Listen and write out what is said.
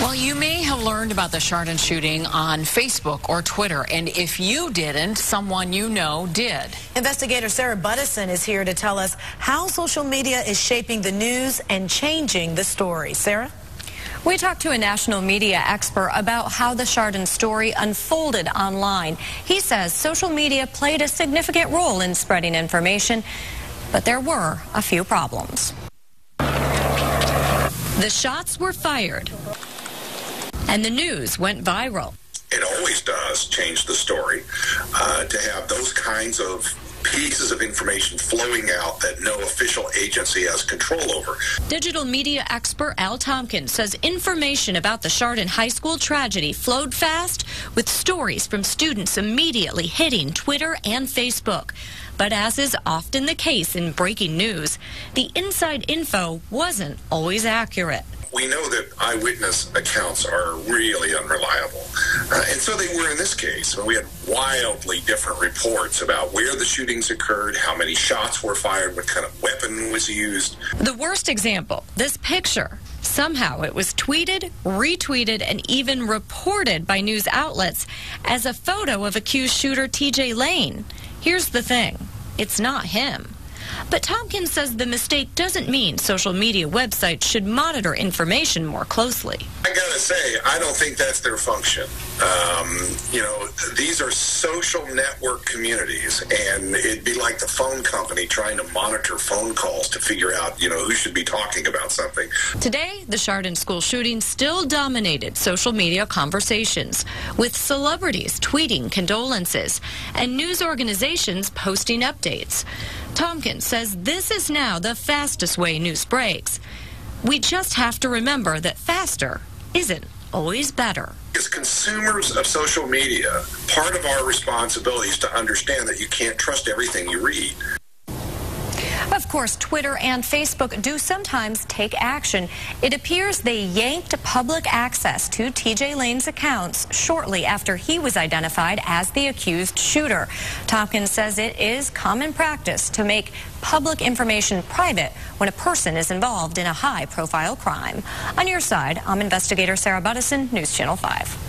Well, you may have learned about the Chardon shooting on Facebook or Twitter, and if you didn't, someone you know did. Investigator Sarah Buttison is here to tell us how social media is shaping the news and changing the story. Sarah? We talked to a national media expert about how the Chardon story unfolded online. He says social media played a significant role in spreading information, but there were a few problems. The shots were fired, and the news went viral. It always does change the story to have those kinds of pieces of information flowing out that no official agency has control over. Digital media expert Al Tompkins says information about the Chardon High School tragedy flowed fast, with stories from students immediately hitting Twitter and Facebook. But as is often the case in breaking news, the inside info wasn't always accurate. We know that eyewitness accounts are really unreliable. And so they were in this case. We had wildly different reports about where the shootings occurred, how many shots were fired, what kind of weapon was used. The worst example, this picture. Somehow it was tweeted, retweeted, and even reported by news outlets as a photo of accused shooter TJ Lane. Here's the thing, it's not him. But Tompkins says the mistake doesn't mean social media websites should monitor information more closely. I gotta say, I don't think that's their function. These are social network communities, and it'd be like the phone company trying to monitor phone calls to figure out, who should be talking about something. Today, the Chardon school shooting still dominated social media conversations, with celebrities tweeting condolences and news organizations posting updates. Tompkins says this is now the fastest way news breaks. We just have to remember that faster isn't always better. As consumers of social media, part of our responsibility is to understand that you can't trust everything you read. Of course, Twitter and Facebook do sometimes take action. It appears they yanked public access to TJ Lane's accounts shortly after he was identified as the accused shooter. Tompkins says it is common practice to make public information private when a person is involved in a high-profile crime. On your side, I'm investigator Sarah Buttison, News Channel 5.